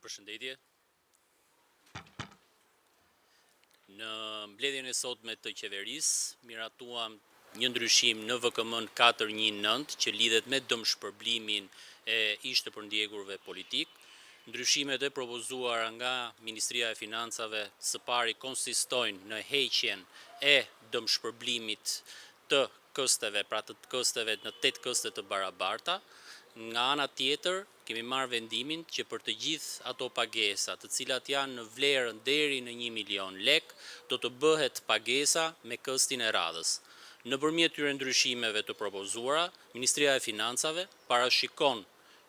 Përshëndetje. Në mbledhjen e sotme të qeverisë, miratuam një ndryshim në VKM 419 që lidhet me dëmshpërblimin e ish të përndjekurve politik. Ndryshimet e propozuara nga Ministria e Financave së pari konsistojnë në heqjen e dëmshpërblimit të kësteve, pra të kësteve në 8 këste të barabarta. Nga ana tjetër, kemi marrë vendimin që për të gjithë ato pagesa, të cilat janë në vlerën deri në 1 milion lek, do të bëhet pagesa me këstin e radhës. Nëpërmjet këtyre ndryshimeve të propozuara, Ministria e Financave parashikon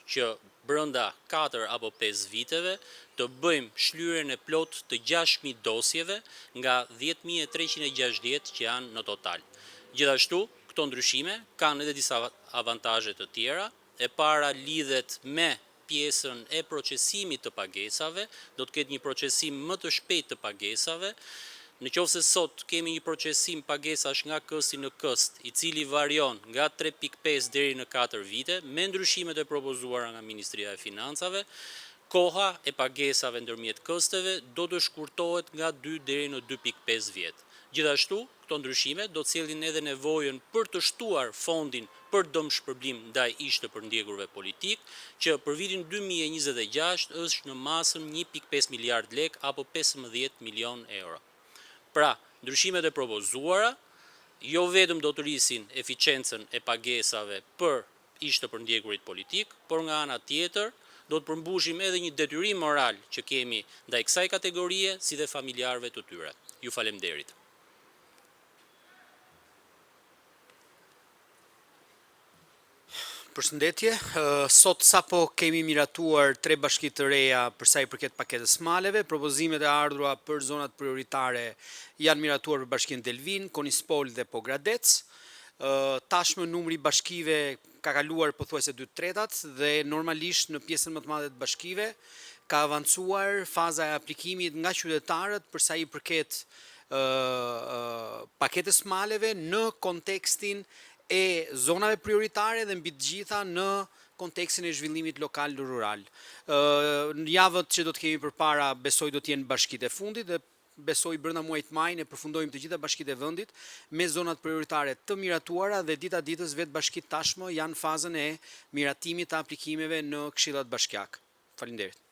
që brenda 4 apo 5 viteve të bëjmë shlyerjen e plot të 6.000 dosjeve nga 10.360 që janë në total. Gjithashtu, këto ndryshime kanë edhe disa avantazhe të tjera. E para lidhet me pjesën e procesimit të pagesave, do të ketë një procesim më të shpejtë të pagesave. Në qoftë se sot kemi një procesim pagesash nga kësti në këst, i cili varion nga 3.5 deri në 4 vite, me ndryshimet e propozuara nga Ministria e Financave, koha e pagesave ndërmjet kësteve do të shkurtohet nga 2 deri në 2.5 vjet. Gjithashtu, këto ndryshime do të sjellin edhe nevojën për të shtuar fondin për dëmshpërblim ndaj ish të përndjekurve politik, që për vitin 2026 është në masën 1.5 miliard lek apo 15 milion euro. Pra, ndryshimet e propozuara jo vetëm do të rrisin eficiencën e pagesave për ish të përndjekurit politik, por nga ana tjetër do të përmbushim edhe një detyrim moral që kemi ndaj kësaj kategorie si dhe familjarëve të tyre. Ju faleminderit. Përshëndetje, sot sapo kemi miratuar 3 bashki të reja për sa i përket paketës maleve. Propozimet e ardhura për zonat prioritare janë miratuar për bashkinë Delvin, Konispol dhe Pogradec. Tashmë numri bashkive ka kaluar pothuajse 2/3 dhe normalisht në pjesën më të madhe të bashkive ka avancuar faza e aplikimit nga qytetarët për sa i përket paketës maleve në kontekstin e zonave prioritare dhe mbi të gjitha në kontekstin e zhvillimit lokal dhe rural. Në javët që do të kemi përpara besoj do të jenë bashkitë e fundit dhe besoj brenda muajit maj ne përfundojmë të gjitha bashkitë e vendit me zonat prioritare të miratuara dhe dita ditës vetë bashkitë tashmë janë fazën e miratimit të aplikimeve në këshillat bashkiake. Faleminderit.